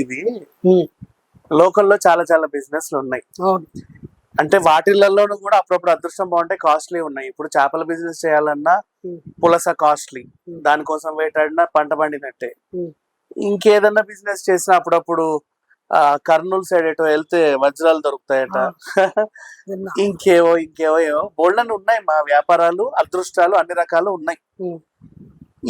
ఇది లోకల్లో చాలా చాలా బిజినెస్లు ఉన్నాయి. అంటే వాటిలలోనూ కూడా అప్పుడప్పుడు అదృష్టం బాగుంటే కాస్ట్లీ ఉన్నాయి. ఇప్పుడు చేపల బిజినెస్ చేయాలన్నా పులస కాస్ట్లీ, దానికోసం వేటాడినా పంట పండినట్టే. ఇంకేదన్నా బిజినెస్ చేసినా అప్పుడప్పుడు కర్నూలు సైడ్ ఎటో వెళ్తే వజ్రాలు దొరుకుతాయట. ఇంకేవో ఏవో బోల్డన్ ఉన్నాయి. మా వ్యాపారాలు అదృష్టాలు అన్ని రకాలు ఉన్నాయి.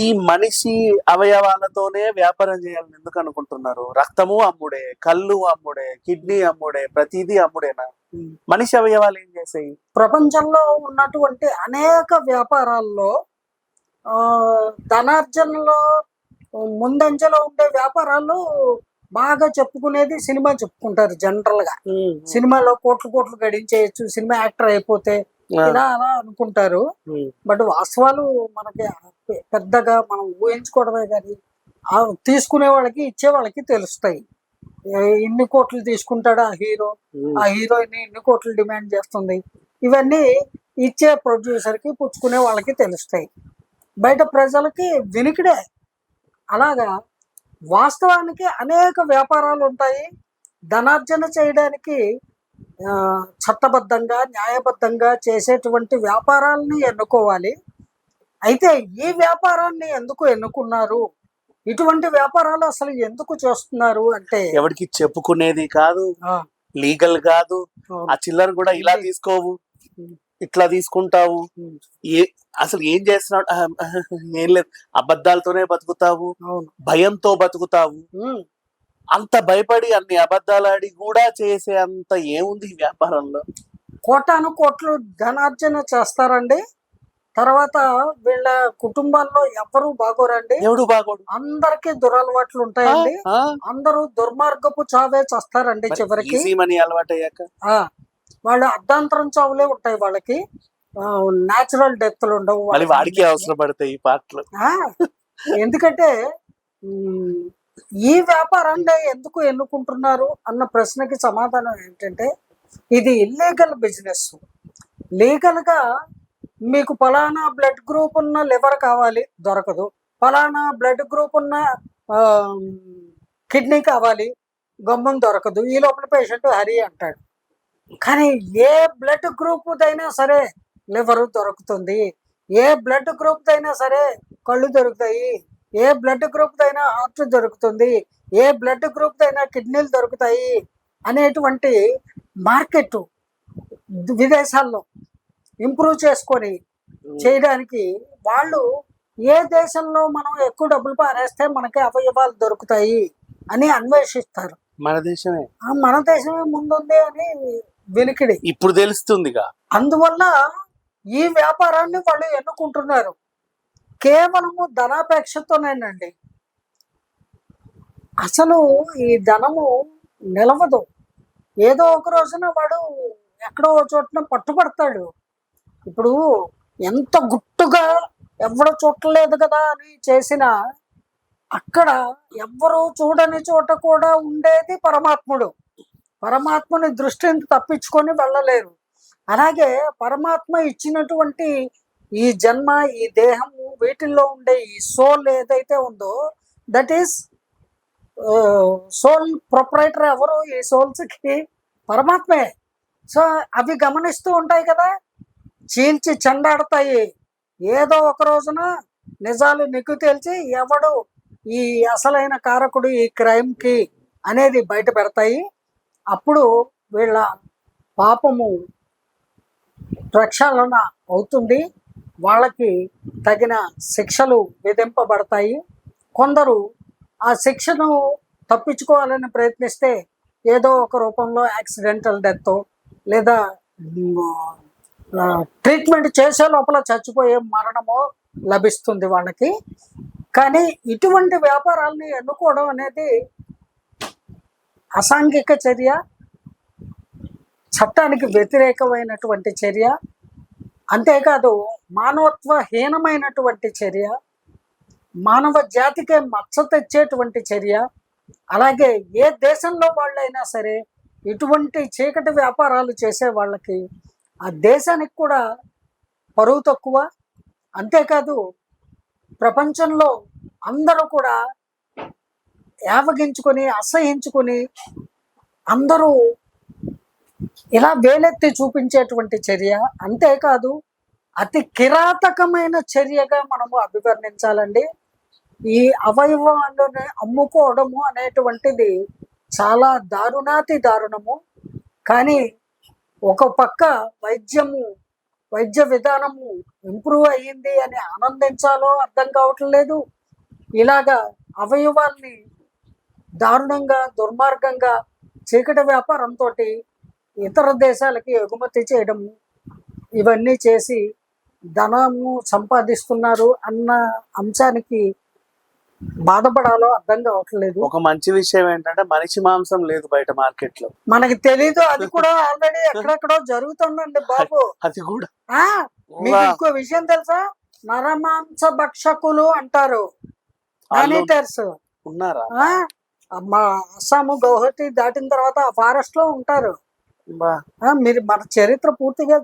ఈ మనిషి అవయవాలతోనే వ్యాపారం చేయాలని ఎందుకు అనుకుంటున్నారు? రక్తము అమ్ముడే, కళ్ళు అమ్ముడే, కిడ్నీ అమ్ముడే, ప్రతిదీ అమ్ముడేనా? మనిషి అవయవాలు ఏం చేసాయి? ప్రపంచంలో ఉన్నటువంటి అనేక వ్యాపారాల్లో ధనార్జనలో ముందంజలో ఉండే వ్యాపారాలు బాగా చెప్పుకునేది సినిమా చెప్పుకుంటారు. జనరల్ గా సినిమాలో కోట్లు గడించేయచ్చు, సినిమా యాక్టర్ అయిపోతే ఇలా అలా అనుకుంటారు. బట్ వాస్తవాలు మనకి పెద్దగా మనం ఊహించుకోవడమే కానీ తీసుకునే వాళ్ళకి ఇచ్చే వాళ్ళకి తెలుస్తాయి. ఇన్ని కోట్లు తీసుకుంటాడు ఆ హీరో, ఆ హీరోయిన్ ఇన్ని కోట్లు డిమాండ్ చేస్తుంది, ఇవన్నీ ఇచ్చే ప్రొడ్యూసర్ కి పుచ్చుకునే వాళ్ళకి తెలుస్తాయి. బయట ప్రజలకి వినికిడే. అలాగా వాస్తవానికి అనేక వ్యాపారాలు ఉంటాయి. ధనార్జన చేయడానికి చట్టబద్ధంగా న్యాయబద్ధంగా చేసేటువంటి వ్యాపారాలని ఎన్నుకోవాలి. అయితే ఈ వ్యాపారాన్ని ఎందుకు ఎన్నుకున్నారు, ఇటువంటి వ్యాపారాలు అసలు ఎందుకు చేస్తున్నారు అంటే ఎవరికి చెప్పుకునేది కాదు, లీగల్ కాదు. ఆ చిల్లర కూడా ఇలా తీసుకోవు, ఇట్లా తీసుకుంటావు, అసలు ఏం చేస్తున్నావు, ఏం లేదు, అబద్ధాలతోనే బతుకుతావు, భయంతో బతుకుతావు. అంత భయపడి అన్ని అబద్ధాలు ఆడి కూడా చేసే అంత ఏముంది ఈ వ్యాపారంలో? కోటాను కోట్లు ధనార్జన చేస్తారండి. తర్వాత వీళ్ళ కుటుంబాల్లో ఎవరు బాగోరండి. ఎవడు బాగోడు. అందరికి దురలవాట్లు ఉంటాయండి. అందరూ దుర్మార్గపు చావే చేస్తారండి. చివరికి అలవాటు అయ్యాక వాళ్ళు అర్ధాంతరం చావులే ఉంటాయి. వాళ్ళకి న్యాచురల్ డెత్లు ఉండవు. వాడికి అవసరం పడతాయి ఈ పాటలు. ఎందుకంటే ఈ వ్యాపారాన్ని ఎందుకు ఎన్నుకుంటున్నారు అన్న ప్రశ్నకి సమాధానం ఏంటంటే, ఇది ఇల్లీగల్ బిజినెస్. లీగల్ గా మీకు ఫలానా బ్లడ్ గ్రూప్ ఉన్న లివర్ కావాలి, దొరకదు. ఫలానా బ్లడ్ గ్రూప్ ఉన్న కిడ్నీ కావాలి, గమ్యం దొరకదు. ఈ లోపల పేషెంట్ హరి అంటాడు. కానీ ఏ బ్లడ్ గ్రూప్ అయినా సరే లివర్ దొరుకుతుంది, ఏ బ్లడ్ గ్రూప్ అయినా సరే కళ్ళు దొరుకుతాయి, ఏ బ్లడ్ గ్రూప్ అయినా హార్ట్ దొరుకుతుంది, ఏ బ్లడ్ గ్రూప్ అయినా కిడ్నీలు దొరుకుతాయి అనేటువంటి మార్కెట్ విదేశాల్లో ఇంప్రూవ్ చేసుకొని చేయడానికి వాళ్ళు ఏ దేశంలో మనం ఎక్కువ డబ్బులు పారేస్తే మనకి అవయవాలు దొరుకుతాయి అని అన్వేషిస్తారు. మన దేశమే ముందుంది అని వినికిడి ఇప్పుడు తెలుస్తుందిగా. అందువల్ల ఈ వ్యాపారాన్ని వాళ్ళు ఎన్నుకుంటున్నారు. కేవలము ధనాపేక్షతోనేనండి. అసలు ఈ ధనము నిలవదు. ఏదో ఒక రోజున వాడు ఎక్కడో చోటున పట్టుబడతాడు. ఇప్పుడు ఎంత గుట్టుగా ఎవడో చూడలేదు కదా అని చేసిన, అక్కడ ఎవ్వరూ చూడని చోట కూడా ఉండేది పరమాత్ముడు. పరమాత్మని దృష్టిని తప్పించుకొని వెళ్ళలేరు. అలాగే పరమాత్మ ఇచ్చినటువంటి ఈ జన్మ, ఈ దేహము, వీటిల్లో ఉండే ఈ సోల్ ఏదైతే ఉందో, దట్ ఈస్ సోల్ ప్రొపరైటర్ ఎవరు? ఈ సోల్స్కి పరమాత్మే. సో అవి గమనిస్తూ ఉంటాయి కదా, చీల్చి చెండాడతాయి. ఏదో ఒక రోజున నిజాలు నిగ్గు తేల్చి ఎవడు ఈ అసలైన కారకుడు ఈ క్రైమ్కి అనేది బయట పెడతాయి. అప్పుడు వీళ్ళ పాపము ప్రక్షాళన అవుతుంది. వాళ్ళకి తగిన శిక్షలు విధింపబడతాయి. కొందరు ఆ శిక్షను తప్పించుకోవాలని ప్రయత్నిస్తే ఏదో ఒక రూపంలో యాక్సిడెంటల్ డెత్ లేదా ట్రీట్మెంట్ చేసే లోపల చచ్చిపోయే మరణమో లభిస్తుంది వాళ్ళకి. కానీ ఇటువంటి వ్యాపారాలని ఎన్నుకోవడం అనేది అసాంఘిక చర్య, చట్టానికి వ్యతిరేకమైనటువంటి చర్య. అంతేకాదు మానవత్వహీనమైనటువంటి చర్య, మానవ జాతికే మచ్చ తెచ్చేటువంటి చర్య. అలాగే ఏ దేశంలో వాళ్ళైనా సరే ఇటువంటి చీకటి వ్యాపారాలు చేసే వాళ్ళకి ఆ దేశానికి కూడా పరువు తక్కువ. అంతేకాదు ప్రపంచంలో అందరూ కూడా యావగించుకొని అసహించుకొని అందరూ ఇలా వేలెత్తి చూపించేటువంటి చర్య. అంతేకాదు అతి కిరాతకమైన చర్యగా మనము అభివర్ణించాలండి. ఈ అవయవాలను అమ్ముకోవడము అనేటువంటిది చాలా దారుణాతి దారుణము. కానీ ఒక పక్క వైద్య విధానము ఇంప్రూవ్ అయ్యింది అని ఆనందించాలో అర్థం కావట్లేదు. ఇలాగా అవయవాల్ని దారుణంగా దుర్మార్గంగా చీకటి వ్యాపారంతో ఇతర దేశాలకి ఎగుమతి చేయడము, ఇవన్నీ చేసి ధనము సంపాదిస్తున్నారు అన్న అంశానికి బాధపడాలో అర్థం కావట్లేదు. ఒక మంచి విషయం ఏంటంటే మనిషి మాంసం లేదు బయట మార్కెట్ లో, మనకి తెలీదు. అది కూడా ఆల్రెడీ ఎక్కడెక్కడో జరుగుతుందండి బాబు. అది కూడా మీకు ఇంకో విషయం తెలుసా? నరమాంస భక్షకులు అంటారు, మానిటర్స్ ఉన్నారా? మా అస్సాము గౌహతి దాటిన తర్వాత ఆ ఫారెస్ట్ లో ఉంటారు. మీరు మన చరిత్ర పూర్తిగా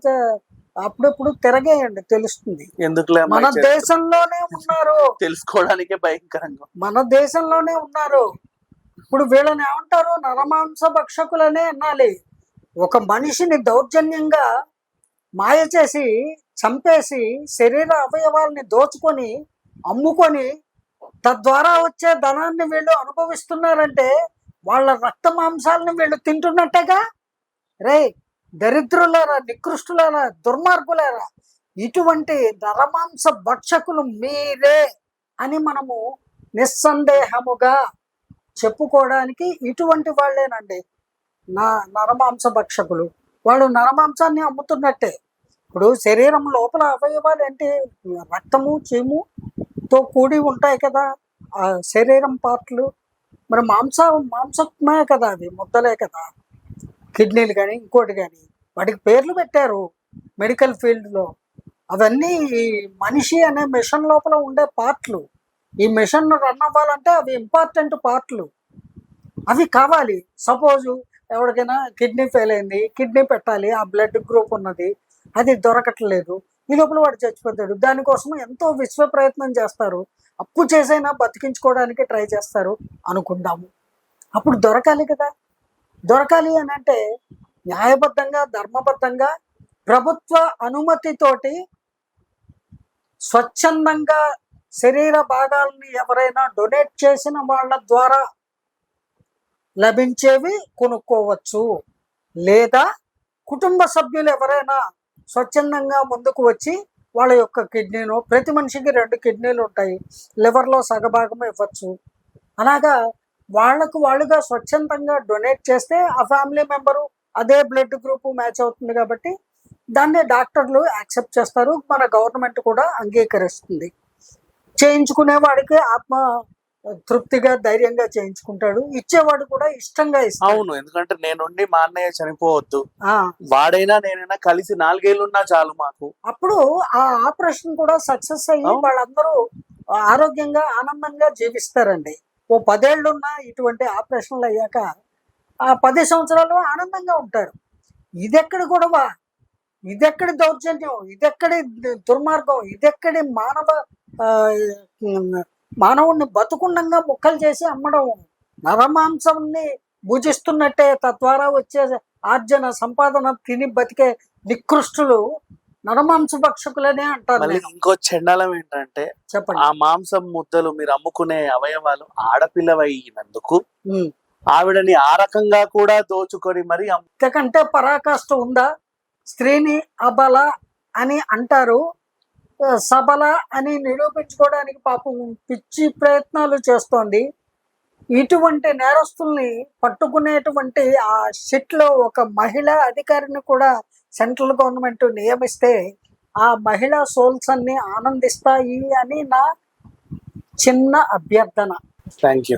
అప్పుడప్పుడు తిరగేయండి, తెలుస్తుంది. ఎందుకులే, మన దేశంలోనే ఉన్నారు, తెలుసుకోవడానికే భయంకరంగా. మన దేశంలోనే ఉన్నారు. ఇప్పుడు వీళ్ళని ఏమంటారు? నరమాంస భక్షకులనే అనాలి. ఒక మనిషిని దౌర్జన్యంగా మాయ చేసి చంపేసి శరీర అవయవాల్ని దోచుకొని అమ్ముకొని తద్వారా వచ్చే ధనాన్ని వీళ్ళు అనుభవిస్తున్నారంటే వాళ్ళ రక్త మాంసాలను వీళ్ళు తింటున్నట్టేగా. రే దరిద్రులారా, నికృష్టులారా, దుర్మార్గులారా, ఇటువంటి నరమాంస భక్షకులు మీరే అని మనము నిస్సందేహముగా చెప్పుకోవడానికి ఇటువంటి వాళ్ళేనండి నరమాంస భక్షకులు. వాళ్ళు నరమాంసాన్ని అమ్ముతున్నట్టే. ఇప్పుడు శరీరం లోపల అవయవాలు అంటే రక్తము చీముతో కూడి ఉంటాయి కదా ఆ శరీరం పార్ట్లు. మరి మాంసమే కదా, అవి ముద్దలే కదా. కిడ్నీలు కానీ ఇంకోటి కానీ వాటికి పేర్లు పెట్టారు మెడికల్ ఫీల్డ్లో. అవన్నీ ఈ మనిషి అనే మిషన్ లోపల ఉండే పార్ట్లు. ఈ మిషన్ రన్ అవ్వాలంటే అవి ఇంపార్టెంట్ పార్ట్లు, అవి కావాలి. సపోజు ఎవరికైనా కిడ్నీ ఫెయిల్ అయింది, కిడ్నీ పెట్టాలి, ఆ బ్లడ్ గ్రూప్ ఉన్నది, అది దొరకట్లేదు, ఈ లోపల వాడు చచ్చిపోతాడు. దానికోసం ఎంతో విశ్వ ప్రయత్నం చేస్తారు, అప్పు చేసైనా బతికించుకోవడానికి ట్రై చేస్తారు అనుకుందాము. అప్పుడు దొరకాలి కదా. దొరకాలి అని అంటే న్యాయబద్ధంగా ధర్మబద్ధంగా ప్రభుత్వ అనుమతితోటి స్వచ్ఛందంగా శరీర భాగాలని ఎవరైనా డొనేట్ చేసిన వాళ్ళ ద్వారా లభించేవి కొనుక్కోవచ్చు. లేదా కుటుంబ సభ్యులు ఎవరైనా స్వచ్ఛందంగా ముందుకు వచ్చి వాళ్ళ యొక్క కిడ్నీను, ప్రతి మనిషికి 2 కిడ్నీలు ఉంటాయి, లివర్లో సగభాగం ఇవ్వచ్చు. అలాగా వాళ్ళుగా స్వచ్ఛందంగా డొనేట్ చేస్తే ఆ ఫ్యామిలీ మెంబరు అదే బ్లడ్ గ్రూప్ మ్యాచ్ అవుతుంది కాబట్టి దాన్ని డాక్టర్లు యాక్సెప్ట్ చేస్తారు, మన గవర్నమెంట్ కూడా అంగీకరిస్తుంది. చేయించుకునే వాడికి ఆత్మ తృప్తిగా ధైర్యంగా చేయించుకుంటాడు, ఇచ్చేవాడు కూడా ఇష్టంగా ఇస్తాడు. అవును, ఎందుకంటే నేనుండి మా అన్నయ్య చనిపోవద్దు, వాడైనా నేనైనా కలిసి 4 ఏళ్ళు ఉన్నా చాలు మాకు. అప్పుడు ఆ ఆపరేషన్ కూడా సక్సెస్ అయ్యి వాళ్ళందరూ ఆరోగ్యంగా ఆనందంగా జీవిస్తారండి. ఓ 10 ఏళ్ళున్నా ఇటువంటి ఆపరేషన్లు అయ్యాక ఆ 10 సంవత్సరాలు ఆనందంగా ఉంటారు. ఇదెక్కడి గొడవ, ఇదెక్కడి దౌర్జన్యం, ఇదెక్కడి దుర్మార్గం, ఇదెక్కడి మానవుణ్ణి బతుకుండంగా ముక్కలు చేసి అమ్మడం, నరమాంసాన్ని భుజిస్తున్నట్టే. తద్వారా వచ్చే ఆర్జన సంపాదన తిని బతికే నికృష్టులు నరమాంస భక్షకులనే అంటారు. ఇంకో చెండాలం ఏంటంటే, చెప్పండి, ఆ మాంసం ముద్దలు మీరు అమ్ముకునే అవయవాలు ఆడపిల్లవైనందుకు ఆవిడని ఆ రకంగా కూడా దోచుకొని మరి అంతకంటే పరాకాష్ట ఉందా? స్త్రీని అబల అని అంటారు, సబల అని నిరూపించుకోవడానికి పాపం పిచ్చి ప్రయత్నాలు చేస్తోంది. ఇటువంటి నేరస్తుల్ని పట్టుకునేటువంటి ఆ షిట్లో ఒక మహిళా అధికారిని కూడా సెంట్రల్ గవర్నమెంట్ నియమిస్తే ఆ మహిళా సోల్స్ అన్ని ఆనందిస్తాయి అని నా చిన్న అభ్యర్థన. Thank you.